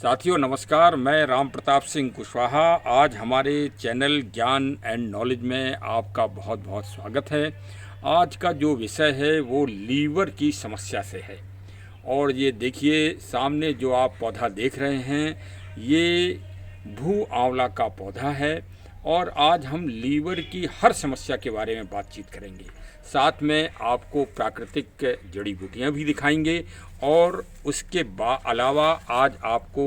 साथियों नमस्कार, मैं राम प्रताप सिंह कुशवाहा। आज हमारे चैनल ज्ञान एंड नॉलेज में आपका बहुत बहुत स्वागत है। आज का जो विषय है वो लीवर की समस्या से है। और ये देखिए सामने जो आप पौधा देख रहे हैं, ये भू आंवला का पौधा है। और आज हम लीवर की हर समस्या के बारे में बातचीत करेंगे। साथ में आपको प्राकृतिक जड़ी बूटियाँ भी दिखाएंगे और उसके अलावा आज आपको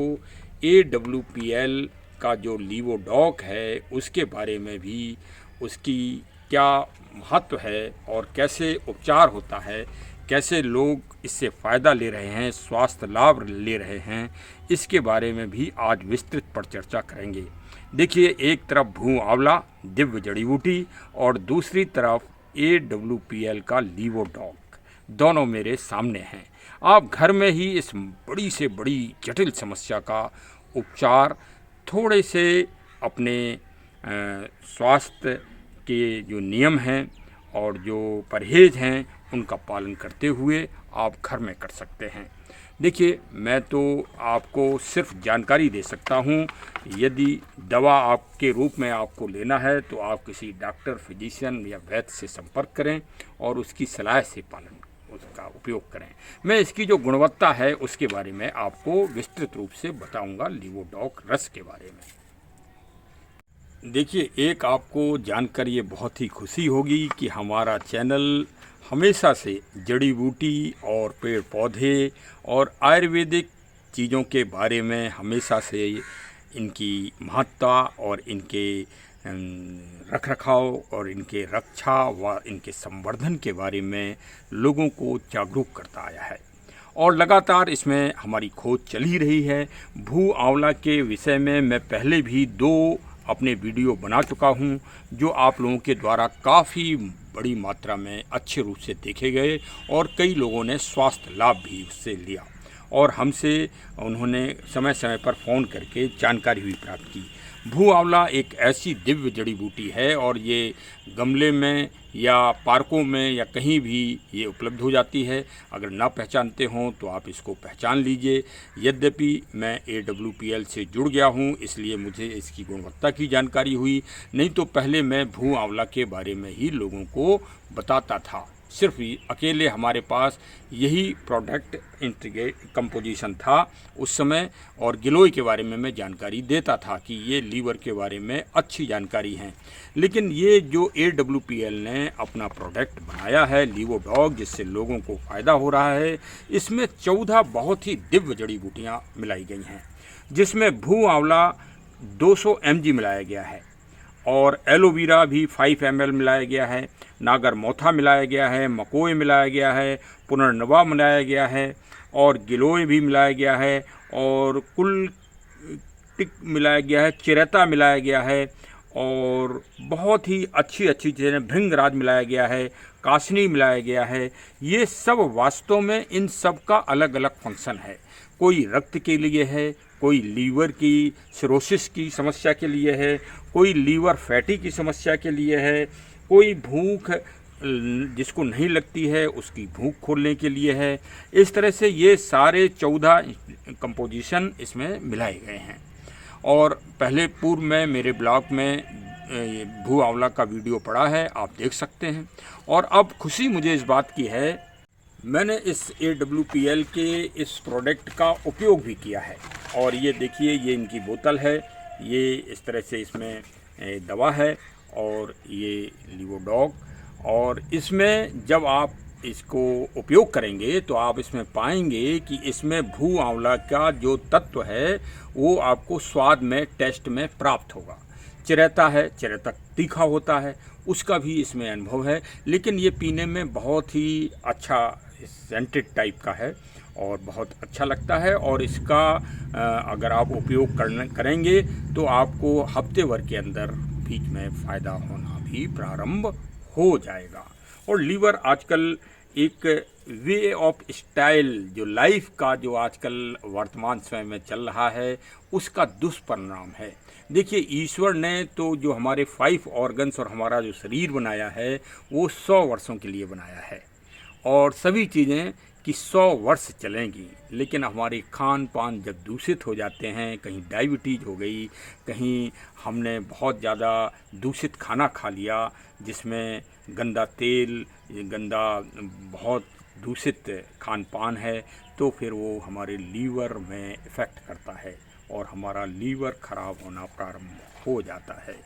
AWPL का जो लीवोडॉक है उसके बारे में भी, उसकी क्या महत्व है और कैसे उपचार होता है, कैसे लोग इससे फ़ायदा ले रहे हैं, स्वास्थ्य लाभ ले रहे हैं, इसके बारे में भी आज विस्तृत पर चर्चा करेंगे। देखिए, एक तरफ भू आंवला दिव्य जड़ी बूटी और दूसरी तरफ AWPL का लीवोडॉक, दोनों मेरे सामने हैं। आप घर में ही इस बड़ी से बड़ी जटिल समस्या का उपचार थोड़े से अपने स्वास्थ्य के जो नियम हैं और जो परहेज़ हैं उनका पालन करते हुए आप घर में कर सकते हैं। देखिए, मैं तो आपको सिर्फ जानकारी दे सकता हूँ। यदि दवा आपके रूप में आपको लेना है तो आप किसी डॉक्टर, फिजिशियन या वैद्य से संपर्क करें और उसकी सलाह से पालन उसका उपयोग करें। मैं इसकी जो गुणवत्ता है उसके बारे में आपको विस्तृत रूप से बताऊंगा, लीवोडॉक रस के बारे में। देखिए, एक आपको जानकर ये बहुत ही खुशी होगी कि हमारा चैनल हमेशा से जड़ी बूटी और पेड़ पौधे और आयुर्वेदिक चीज़ों के बारे में हमेशा से इनकी महत्ता और इनके रख रखाव और इनके रक्षा व इनके संवर्धन के बारे में लोगों को जागरूक करता आया है। और लगातार इसमें हमारी खोज चल ही रही है। भू आंवला के विषय में मैं पहले भी 2 अपने वीडियो बना चुका हूं, जो आप लोगों के द्वारा काफ़ी बड़ी मात्रा में अच्छे रूप से देखे गए और कई लोगों ने स्वास्थ्य लाभ भी उससे लिया और हमसे उन्होंने समय समय पर फ़ोन करके जानकारी भी प्राप्त की। भू आंवला एक ऐसी दिव्य जड़ी बूटी है और ये गमले में या पार्कों में या कहीं भी ये उपलब्ध हो जाती है। अगर ना पहचानते हों तो आप इसको पहचान लीजिए। यद्यपि मैं AWPL से जुड़ गया हूँ, इसलिए मुझे इसकी गुणवत्ता की जानकारी हुई, नहीं तो पहले मैं भू आंवला के बारे में ही लोगों को बताता था। सिर्फ अकेले हमारे पास यही प्रोडक्ट इंटीग्रेट कंपोजिशन था उस समय, और गिलोय के बारे में मैं जानकारी देता था कि ये लीवर के बारे में अच्छी जानकारी है। लेकिन ये जो AWPL ने अपना प्रोडक्ट बनाया है लीवोडॉक, जिससे लोगों को फ़ायदा हो रहा है, इसमें 14 बहुत ही दिव्य जड़ी बूटियाँ मिलाई गई हैं, जिसमें भू आंवला 200 mg मिलाया गया है और एलोवेरा भी 5 ml मिलाया गया है, नागर मोथा मिलाया गया है, मकोय मिलाया गया है, पुनर्नवा मिलाया गया है और गिलोय भी मिलाया गया है और कुल टिक मिलाया गया है, चिरैता मिलाया गया है और बहुत ही अच्छी अच्छी चीज़ें, भृंगराज मिलाया गया है, कासनी मिलाया गया है। ये सब वास्तव में इन सब का अलग अलग फंक्शन है। कोई रक्त के लिए है, कोई लीवर की सिरोसिस की समस्या के लिए है, कोई लीवर फैटी की समस्या के लिए है, कोई भूख जिसको नहीं लगती है उसकी भूख खोलने के लिए है। इस तरह से ये सारे 14 कंपोजिशन इसमें मिलाए गए हैं। और पहले पूर्व में मेरे ब्लॉग में भू आंवला का वीडियो पड़ा है, आप देख सकते हैं। और अब खुशी मुझे इस बात की है, मैंने इस AWPL के इस प्रोडक्ट का उपयोग भी किया है। और ये देखिए, ये इनकी बोतल है, ये इस तरह से इसमें दवा है और ये लीवोडॉक। और इसमें जब आप इसको उपयोग करेंगे तो आप इसमें पाएंगे कि इसमें भू आंवला का जो तत्व है वो आपको स्वाद में, टेस्ट में प्राप्त होगा। चिरैता है, चिरैता तीखा होता है, उसका भी इसमें अनुभव है, लेकिन ये पीने में बहुत ही अच्छा सेंटेड टाइप का है और बहुत अच्छा लगता है। और इसका अगर आप उपयोग करेंगे तो आपको हफ्ते भर के अंदर बीच में फ़ायदा होना भी प्रारंभ हो जाएगा। और लीवर आजकल एक वे ऑफ स्टाइल, जो लाइफ का जो आजकल वर्तमान समय में चल रहा है, उसका दुष्परिणाम है। देखिए, ईश्वर ने तो जो हमारे 5 ऑर्गन्स और हमारा जो शरीर बनाया है वो 100 वर्षों के लिए बनाया है और सभी चीज़ें कि 100 वर्ष चलेंगी, लेकिन हमारे खान पान जब दूषित हो जाते हैं, कहीं डायबिटीज़ हो गई, कहीं हमने बहुत ज़्यादा दूषित खाना खा लिया जिसमें गंदा तेल, गंदा बहुत दूषित खान पान है, तो फिर वो हमारे लीवर में इफ़ेक्ट करता है और हमारा लीवर ख़राब होना प्रारंभ हो जाता है।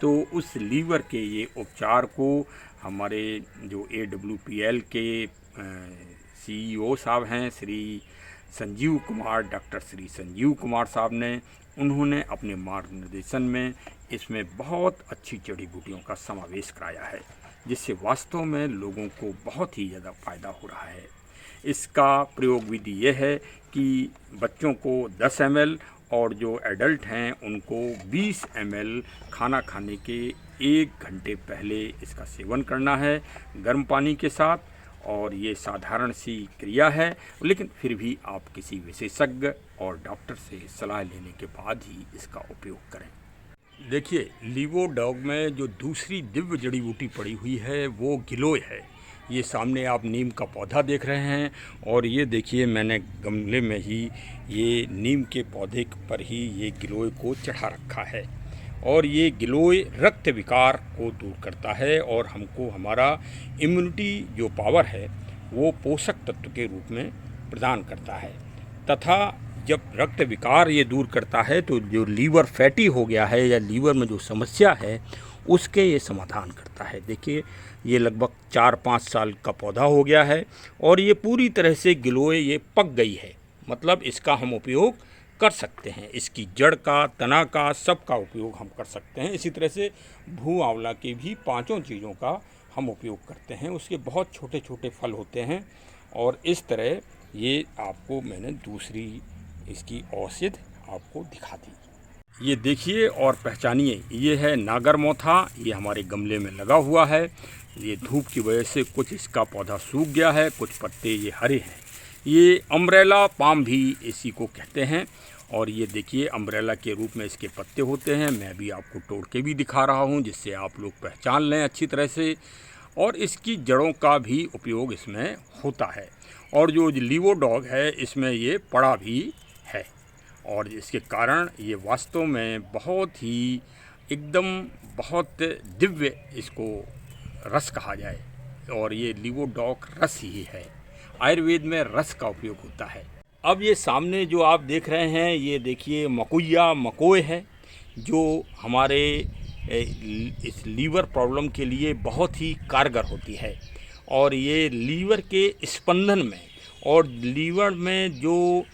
तो उस लीवर के ये उपचार को हमारे जो AWPL के CEO साहब हैं श्री संजीव कुमार, डॉक्टर श्री संजीव कुमार साहब ने, उन्होंने अपने मार्गदर्शन में इसमें बहुत अच्छी जड़ी बूटियों का समावेश कराया है, जिससे वास्तव में लोगों को बहुत ही ज़्यादा फ़ायदा हो रहा है। इसका प्रयोग विधि यह है कि बच्चों को 10 ml और जो एडल्ट हैं उनको 20 ml खाना खाने के 1 घंटे पहले इसका सेवन करना है गर्म पानी के साथ। और ये साधारण सी क्रिया है, लेकिन फिर भी आप किसी विशेषज्ञ और डॉक्टर से सलाह लेने के बाद ही इसका उपयोग करें। देखिए, लीवोडॉग में जो दूसरी दिव्य जड़ी बूटी पड़ी हुई है वो गिलोय है। ये सामने आप नीम का पौधा देख रहे हैं और ये देखिए मैंने गमले में ही ये नीम के पौधे पर ही ये गिलोय को चढ़ा रखा है। और ये गिलोय रक्त विकार को दूर करता है और हमको हमारा इम्यूनिटी जो पावर है वो पोषक तत्व के रूप में प्रदान करता है, तथा जब रक्त विकार ये दूर करता है तो जो लीवर फैटी हो गया है या लीवर में जो समस्या है उसके ये समाधान करता है। देखिए, ये लगभग 4-5 साल का पौधा हो गया है और ये पूरी तरह से गिलोय ये पक गई है, मतलब इसका हम उपयोग कर सकते हैं। इसकी जड़ का, तना का, सब का उपयोग हम कर सकते हैं। इसी तरह से भू आंवला के भी 5 चीज़ों का हम उपयोग करते हैं। उसके बहुत छोटे छोटे फल होते हैं और इस तरह ये आपको मैंने दूसरी इसकी औषधि आपको दिखा दी। ये देखिए और पहचानिए, ये है नागरमोथा। ये हमारे गमले में लगा हुआ है। ये धूप की वजह से कुछ इसका पौधा सूख गया है, कुछ पत्ते ये हरे हैं। ये अम्ब्रेला पाम भी इसी को कहते हैं और ये देखिए अम्ब्रेला के रूप में इसके पत्ते होते हैं। मैं भी आपको तोड़ के भी दिखा रहा हूँ जिससे आप लोग पहचान लें अच्छी तरह से। और इसकी जड़ों का भी उपयोग इसमें होता है। और जो लीवोडॉग है इसमें ये पड़ा भी है और इसके कारण ये वास्तव में बहुत ही एकदम बहुत दिव्य इसको रस कहा जाए और ये लीवोडॉग रस ही है। आयुर्वेद में रस का उपयोग होता है। अब ये सामने जो आप देख रहे हैं ये देखिए मकुया मकोय है, जो हमारे इस लीवर प्रॉब्लम के लिए बहुत ही कारगर होती है और ये लीवर के स्पंदन में और लीवर में जो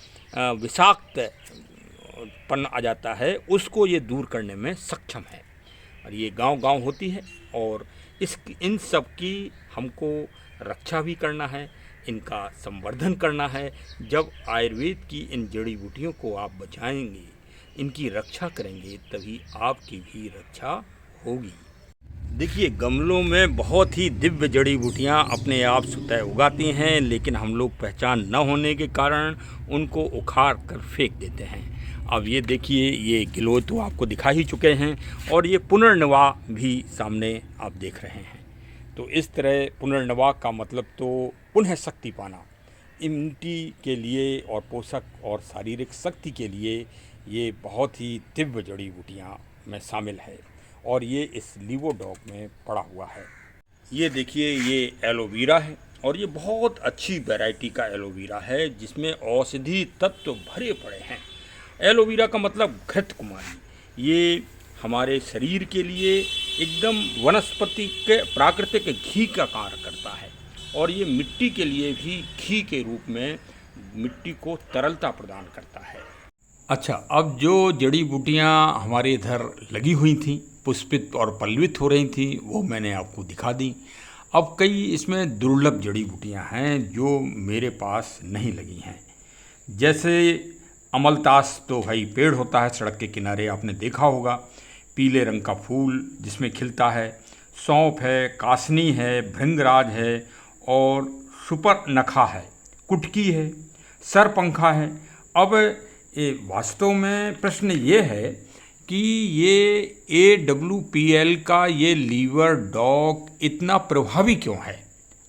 विषाक्तपन आ जाता है उसको ये दूर करने में सक्षम है। और ये गांव-गांव होती है और इन सब की हमको रक्षा भी करना है, इनका संवर्धन करना है। जब आयुर्वेद की इन जड़ी बूटियों को आप बचाएंगे, इनकी रक्षा करेंगे, तभी आपकी भी रक्षा होगी। देखिए, गमलों में बहुत ही दिव्य जड़ी बूटियाँ अपने आप स्वतः उगाती हैं, लेकिन हम लोग पहचान न होने के कारण उनको उखाड़ कर फेंक देते हैं। अब ये देखिए, ये गिलोय तो आपको दिखा ही चुके हैं और ये पुनर्नवा भी सामने आप देख रहे हैं। तो इस तरह पुनर्नवा का मतलब तो पुनः शक्ति पाना, इम्यूनिटी के लिए और पोषक और शारीरिक शक्ति के लिए ये बहुत ही दिव्य जड़ी बूटियाँ में शामिल है और ये इस लीवोडॉग में पड़ा हुआ है। ये देखिए, ये एलोवेरा है और ये बहुत अच्छी वैरायटी का एलोवेरा है जिसमें औषधि तत्व भरे पड़े हैं। एलोवेरा का मतलब घृत कुमारी, ये हमारे शरीर के लिए एकदम वनस्पति के प्राकृतिक घी का कार्य करता है और ये मिट्टी के लिए भी घी के रूप में मिट्टी को तरलता प्रदान करता है। अच्छा, अब जो जड़ी बूटियाँ हमारे इधर लगी हुई थीं, पुष्पित और पल्लवित हो रही थी, वो मैंने आपको दिखा दी। अब कई इसमें दुर्लभ जड़ी बूटियाँ हैं जो मेरे पास नहीं लगी हैं। जैसे अमलतास तो भाई पेड़ होता है सड़क के किनारे, आपने देखा होगा, पीले रंग का फूल जिसमें खिलता है। सौंफ है, कासनी है, भृंगराज है और सुपर्णखा है, कुटकी है, सरपंखा है। अब ये वास्तव में प्रश्न ये है कि ये AWPL का ये लीवर डॉग इतना प्रभावी क्यों है।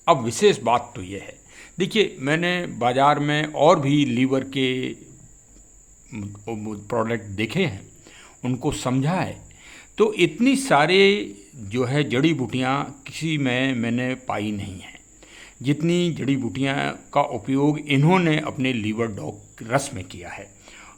अब विशेष बात तो ये है, देखिए, मैंने बाज़ार में और भी लीवर के प्रोडक्ट देखे हैं, उनको समझा है, तो इतनी सारे जो है जड़ी बूटियाँ किसी में मैंने पाई नहीं हैं जितनी जड़ी बूटियाँ का उपयोग इन्होंने अपने लीवर डॉग रस में किया है।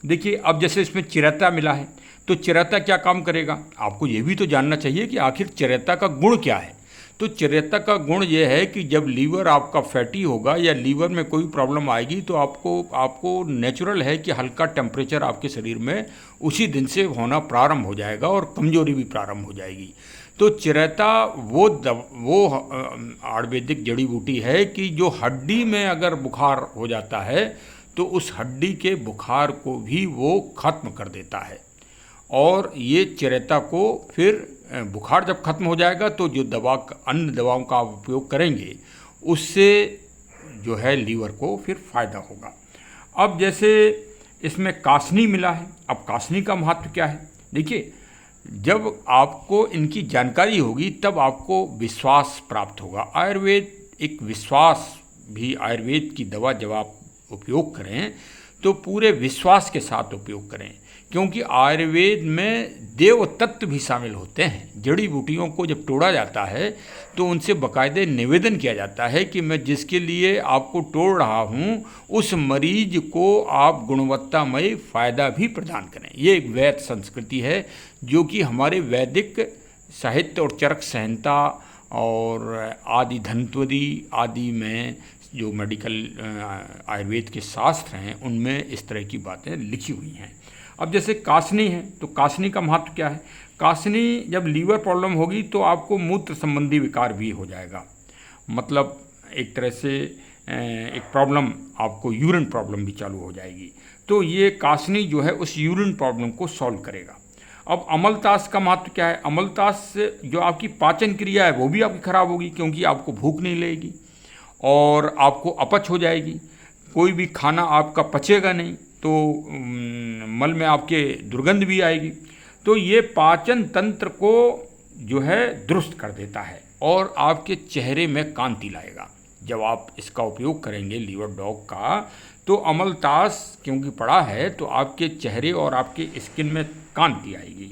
देखिए, अब जैसे इसमें चिरैता मिला है, तो चिरैता क्या काम करेगा, आपको ये भी तो जानना चाहिए कि आखिर चिरैता का गुण क्या है। तो चिरैता का गुण ये है कि जब लीवर आपका फैटी होगा या लीवर में कोई प्रॉब्लम आएगी तो आपको नेचुरल है कि हल्का टेम्परेचर आपके शरीर में उसी दिन से होना प्रारंभ हो जाएगा और कमजोरी भी प्रारंभ हो जाएगी। तो चिरैता वो आयुर्वेदिक जड़ी बूटी है कि जो हड्डी में अगर बुखार हो जाता है तो उस हड्डी के बुखार को भी वो खत्म कर देता है। और ये चिरैता को फिर बुखार जब खत्म हो जाएगा तो जो अन्य दवाओं का आप उपयोग करेंगे उससे जो है लीवर को फिर फ़ायदा होगा। अब जैसे इसमें कासनी मिला है, अब कासनी का महत्व क्या है, देखिए, जब आपको इनकी जानकारी होगी तब आपको विश्वास प्राप्त होगा। आयुर्वेद एक विश्वास भी, आयुर्वेद की दवा जब आप उपयोग करें तो पूरे विश्वास के साथ उपयोग करें, क्योंकि आयुर्वेद में देव तत्व भी शामिल होते हैं। जड़ी बूटियों को जब तोड़ा जाता है तो उनसे बाकायदे निवेदन किया जाता है कि मैं जिसके लिए आपको तोड़ रहा हूँ उस मरीज को आप गुणवत्तामय फ़ायदा भी प्रदान करें। ये एक वैद संस्कृति है जो कि हमारे वैदिक साहित्य और चरक संहिता और आदि धन्वंतरि आदि में जो मेडिकल आयुर्वेद के शास्त्र हैं उनमें इस तरह की बातें लिखी हुई हैं। अब जैसे कासनी है, तो कासनी का महत्व क्या है, कासनी जब लीवर प्रॉब्लम होगी तो आपको मूत्र संबंधी विकार भी हो जाएगा, मतलब एक तरह से एक प्रॉब्लम, आपको यूरिन प्रॉब्लम भी चालू हो जाएगी। तो ये कासनी जो है उस यूरिन प्रॉब्लम को सॉल्व करेगा। अब अमलतास का महत्व क्या है, अमलतास से जो आपकी पाचन क्रिया है वो भी आपकी खराब होगी, क्योंकि आपको भूख नहीं लगेगी और आपको अपच हो जाएगी, कोई भी खाना आपका पचेगा नहीं, तो मल में आपके दुर्गंध भी आएगी। तो ये पाचन तंत्र को जो है दुरुस्त कर देता है और आपके चेहरे में कांति लाएगा। जब आप इसका उपयोग करेंगे लीवर डॉग का, तो अमलतास क्योंकि पड़ा है तो आपके चेहरे और आपके स्किन में कांति आएगी।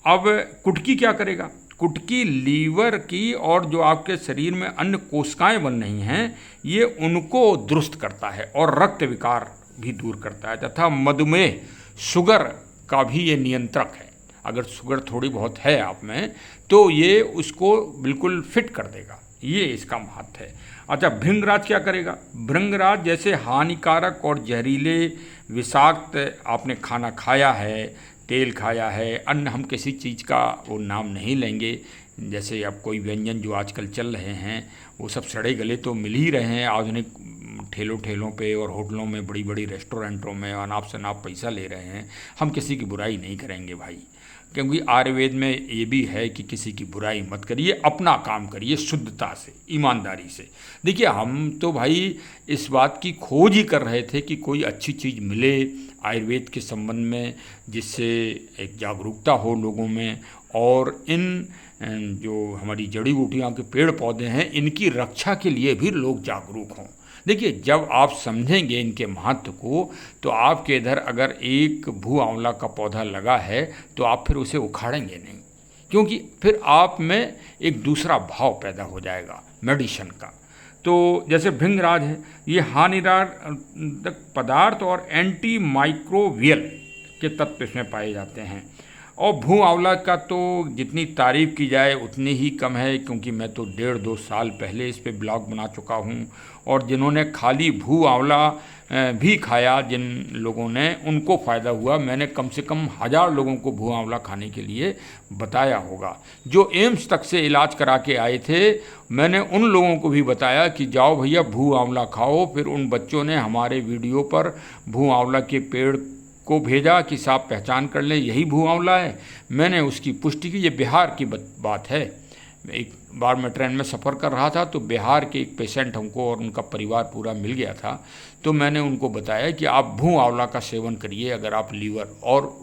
अब कुटकी क्या करेगा, कुटकी लीवर की और जो आपके शरीर में अन्य कोशिकाएं बन रही हैं ये उनको दुरुस्त करता है और रक्त विकार भी दूर करता है, तथा मधुमेह, शुगर का भी ये नियंत्रक है। अगर शुगर थोड़ी बहुत है आप में तो ये उसको बिल्कुल फिट कर देगा, ये इसका महत्व है। अच्छा, भृंगराज क्या करेगा, भृंगराज जैसे हानिकारक और जहरीले विषाक्त आपने खाना खाया है, तेल खाया है, अन्य हम किसी चीज़ का वो नाम नहीं लेंगे, जैसे अब कोई व्यंजन जो आजकल चल रहे हैं वो सब सड़े गले तो मिल ही रहे हैं आधुनिक ठेलों पे और होटलों में, बड़ी बड़ी रेस्टोरेंटों में अनाप शनाप पैसा ले रहे हैं। हम किसी की बुराई नहीं करेंगे भाई, क्योंकि आयुर्वेद में ये भी है कि किसी की बुराई मत करिए, अपना काम करिए शुद्धता से, ईमानदारी से। देखिए, हम तो भाई इस बात की खोज ही कर रहे थे कि कोई अच्छी चीज़ मिले आयुर्वेद के संबंध में जिससे एक जागरूकता हो लोगों में, और इन जो हमारी जड़ी बूटियों के पेड़ पौधे हैं इनकी रक्षा के लिए भी लोग जागरूक हों। देखिए, जब आप समझेंगे इनके महत्व को तो आपके इधर अगर एक भू आंवला का पौधा लगा है तो आप फिर उसे उखाड़ेंगे नहीं, क्योंकि फिर आप में एक दूसरा भाव पैदा हो जाएगा मेडिसिन का। तो जैसे भृंगराज है, ये हानिकारक पदार्थ और एंटी माइक्रोबियल के तत्व इसमें पाए जाते हैं। और भू आंवला का तो जितनी तारीफ़ की जाए उतनी ही कम है, क्योंकि मैं तो 1.5-2 साल पहले इस पे ब्लॉग बना चुका हूँ, और जिन्होंने खाली भू आंवला भी खाया, जिन लोगों ने, उनको फ़ायदा हुआ। मैंने कम से कम 1000 लोगों को भू आंवला खाने के लिए बताया होगा। जो एम्स तक से इलाज करा के आए थे, मैंने उन लोगों को भी बताया कि जाओ भैया भू आंवला खाओ। फिर उन बच्चों ने हमारे वीडियो पर भू आंवला के पेड़ को भेजा कि साहब पहचान कर लें यही भू आंवला है। मैंने उसकी पुष्टि की। ये बिहार की बात है। एक बार मैं ट्रेन में सफ़र कर रहा था तो बिहार के एक पेशेंट हमको और उनका परिवार पूरा मिल गया था, तो मैंने उनको बताया कि आप भू आंवला का सेवन करिए अगर आप लीवर, और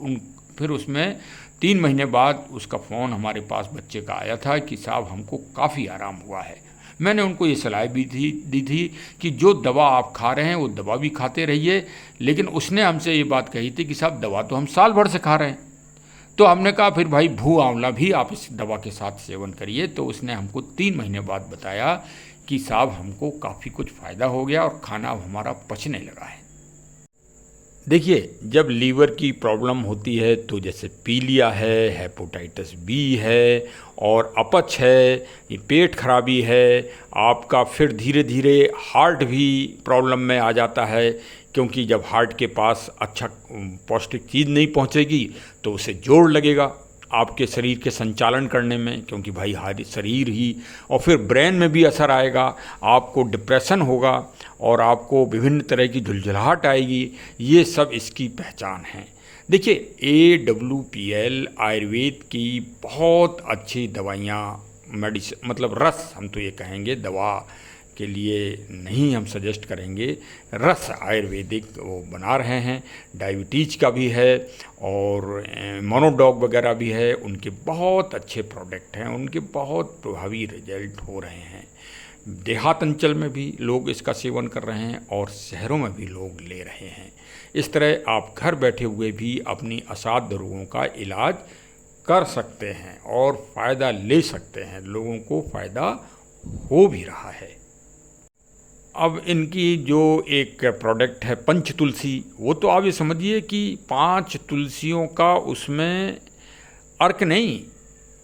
फिर उसमें 3 महीने बाद उसका फ़ोन हमारे पास बच्चे का आया था कि साहब हमको काफ़ी आराम हुआ है। मैंने उनको ये सलाह भी दी थी कि जो दवा आप खा रहे हैं वो दवा भी खाते रहिए, लेकिन उसने हमसे ये बात कही थी कि साहब दवा तो हम साल भर से खा रहे हैं। तो हमने कहा फिर भाई भू आंवला भी आप इस दवा के साथ सेवन करिए। तो उसने हमको 3 महीने बाद बताया कि साहब हमको काफ़ी कुछ फ़ायदा हो गया और खाना अब हमारा पचने लगा है। देखिए, जब लीवर की प्रॉब्लम होती है तो जैसे पीलिया है, हेपेटाइटिस बी है और अपच है, ये पेट खराबी है, आपका फिर धीरे धीरे हार्ट भी प्रॉब्लम में आ जाता है, क्योंकि जब हार्ट के पास अच्छा पौष्टिक चीज़ नहीं पहुंचेगी तो उसे जोर लगेगा आपके शरीर के संचालन करने में, क्योंकि भाई हर शरीर ही, और फिर ब्रेन में भी असर आएगा, आपको डिप्रेशन होगा और आपको विभिन्न तरह की झुलझुलाहट आएगी। ये सब इसकी पहचान है। देखिए, AWPL आयुर्वेद की बहुत अच्छी दवाइयाँ, मेडिसिन मतलब रस, हम तो ये कहेंगे दवा के लिए नहीं हम सजेस्ट करेंगे, रस आयुर्वेदिक वो बना रहे हैं। डायबिटीज़ का भी है और मोनोडॉग वगैरह भी है, उनके बहुत अच्छे प्रोडक्ट हैं, उनके बहुत प्रभावी रिजल्ट हो रहे हैं। देहात अंचल में भी लोग इसका सेवन कर रहे हैं और शहरों में भी लोग ले रहे हैं। इस तरह आप घर बैठे हुए भी अपनी असाध्य रोगों का इलाज कर सकते हैं और फ़ायदा ले सकते हैं। लोगों को फ़ायदा हो भी रहा है। अब इनकी जो एक प्रोडक्ट है पंच तुलसी, वो तो आप ये समझिए कि 5 तुलसियों का उसमें अर्क नहीं,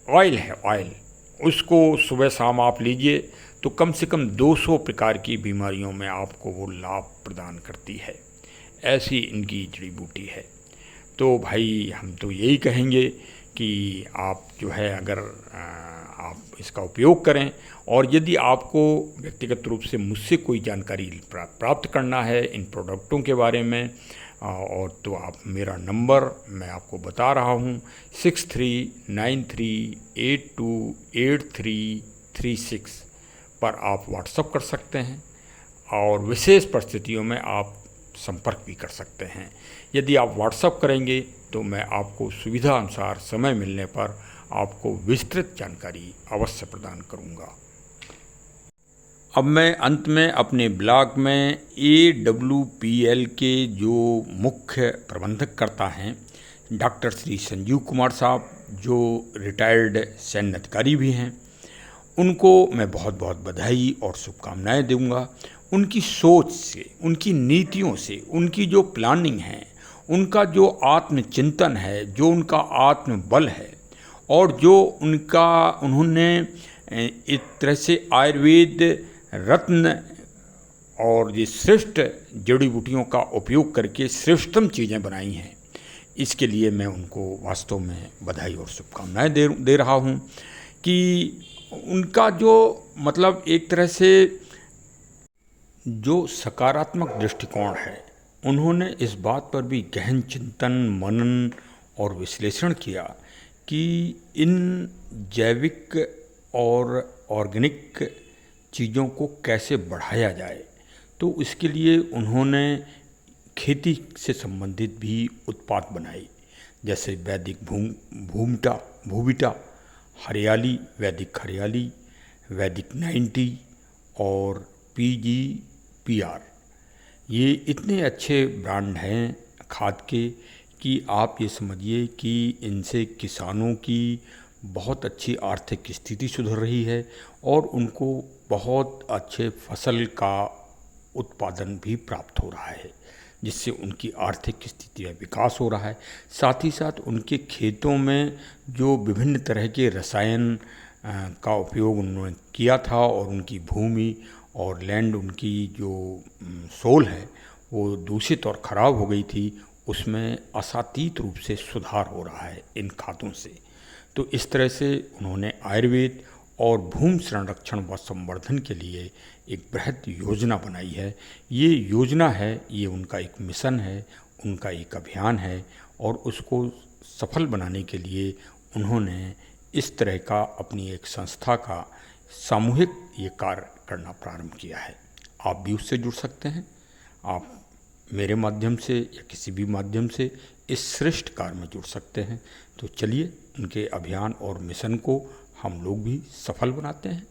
ऑयल है, ऑयल। उसको सुबह शाम आप लीजिए तो कम से कम 200 प्रकार की बीमारियों में आपको वो लाभ प्रदान करती है। ऐसी इनकी जड़ी बूटी है। तो भाई हम तो यही कहेंगे कि आप जो है अगर आप इसका उपयोग करें, और यदि आपको व्यक्तिगत रूप से मुझसे कोई जानकारी प्राप्त करना है इन प्रोडक्टों के बारे में, और तो आप मेरा नंबर मैं आपको बता रहा हूँ 6393828336 पर आप व्हाट्सअप कर सकते हैं और विशेष परिस्थितियों में आप संपर्क भी कर सकते हैं। यदि आप व्हाट्सअप करेंगे तो मैं आपको सुविधा अनुसार समय मिलने पर आपको विस्तृत जानकारी अवश्य प्रदान करूंगा। अब मैं अंत में अपने ब्लॉग में AWPL के जो मुख्य प्रबंधक करता हैं डॉक्टर श्री संजीव कुमार साहब, जो रिटायर्ड सैन्य अधिकारी भी हैं, उनको मैं बहुत बहुत बधाई और शुभकामनाएं दूंगा। उनकी सोच से, उनकी नीतियों से, उनकी जो प्लानिंग है, उनका जो आत्मचिंतन है, जो उनका आत्मबल है, और जो उन्होंने एक तरह से आयुर्वेद रत्न और ये श्रेष्ठ जड़ी बूटियों का उपयोग करके श्रेष्ठतम चीज़ें बनाई हैं, इसके लिए मैं उनको वास्तव में बधाई और शुभकामनाएं दे रहा हूँ कि उनका जो मतलब एक तरह से जो सकारात्मक दृष्टिकोण है, उन्होंने इस बात पर भी गहन चिंतन, मनन और विश्लेषण किया कि इन जैविक और ऑर्गेनिक चीज़ों को कैसे बढ़ाया जाए। तो इसके लिए उन्होंने खेती से संबंधित भी उत्पाद बनाए, जैसे वैदिक भूविटा हरियाली, वैदिक हरियाली, वैदिक 90 और PGPR। ये इतने अच्छे ब्रांड हैं खाद के कि आप ये समझिए कि इनसे किसानों की बहुत अच्छी आर्थिक स्थिति सुधर रही है और उनको बहुत अच्छे फसल का उत्पादन भी प्राप्त हो रहा है, जिससे उनकी आर्थिक स्थिति में विकास हो रहा है। साथ ही साथ उनके खेतों में जो विभिन्न तरह के रसायन का उपयोग उन्होंने किया था और उनकी भूमि और लैंड, उनकी जो सोल है वो दूषित और ख़राब हो गई थी, उसमें असातीत रूप से सुधार हो रहा है इन खादों से। तो इस तरह से उन्होंने आयुर्वेद और भूमि संरक्षण व संवर्धन के लिए एक बृहद योजना बनाई है। ये योजना है, ये उनका एक मिशन है, उनका एक अभियान है, और उसको सफल बनाने के लिए उन्होंने इस तरह का अपनी एक संस्था का सामूहिक ये कार्य करना प्रारंभ किया है। आप भी उससे जुड़ सकते हैं। आप मेरे माध्यम से या किसी भी माध्यम से इस श्रेष्ठ कार्य में जुड़ सकते हैं। तो चलिए उनके अभियान और मिशन को हम लोग भी सफल बनाते हैं।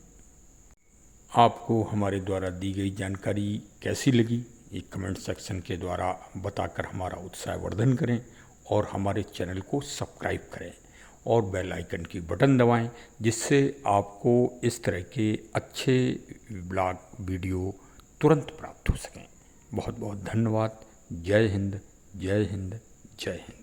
आपको हमारे द्वारा दी गई जानकारी कैसी लगी, एक कमेंट सेक्शन के द्वारा बताकर हमारा उत्साहवर्धन करें और हमारे चैनल को सब्सक्राइब करें और बेल आइकन की बटन दबाएं, जिससे आपको इस तरह के अच्छे ब्लॉग वीडियो तुरंत प्राप्त हो सकें। बहुत बहुत धन्यवाद। जय हिंद, जय हिंद, जय हिंद।